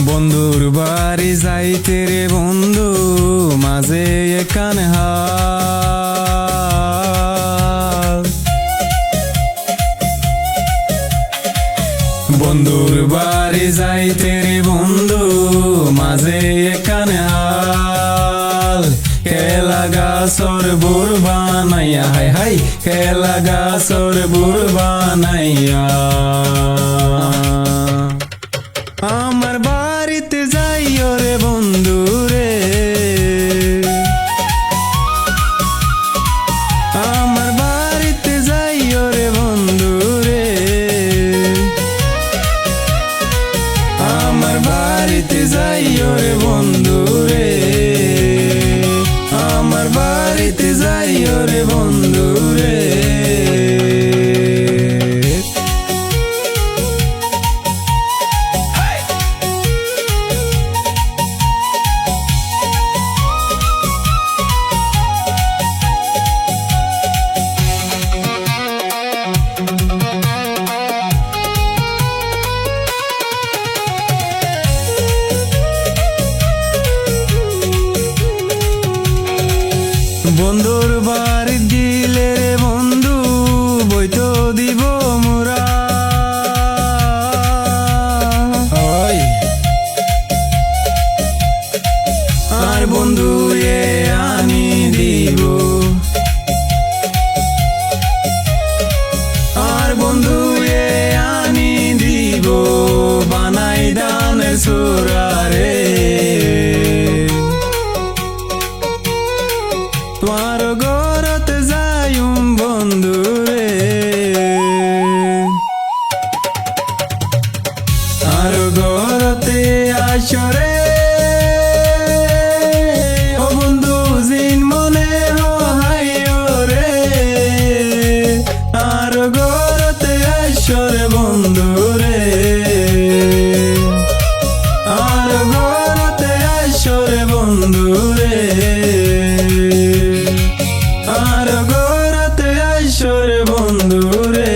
বন্ধুর বাড়ি যাইতে রে বন্ধু মাঝে এখানে হাল। বন্ধুর বাড়ি যাইতে রে বন্ধু মাঝে এখানে হাল। খেলা গাছর বুড় বানাইয়া হাই হাই খেলা গাছর বুড় বানাইয়া আমার বাড়িতে যাইও রে বন্ধু রে। আমার বাড়িতে যাইও রে বন্ধু রে। আমার বাড়িতে যাইও রে বন্ধু রে। আমার বাড়িতে যাইও রে বন্ধু রে। বন্ধুর বাড়ি দিলে রে বন্ধু বইতো দিব মোরা। আর বন্ধু এ আনি দিব। আর বন্ধু এ আনি দিব বানাই দানের সুরা রে। তোমার ঘরতে যাইম বন্ধু রে। আর ঘরতে আসরে ও বন্ধু জিন মনে হাইও রে। আর ঘরতে আসরে বন্ধু রে। আর ঘরতে আসরে বন্ধু রে। আর ঘরতে আসরে বন্ধু রে।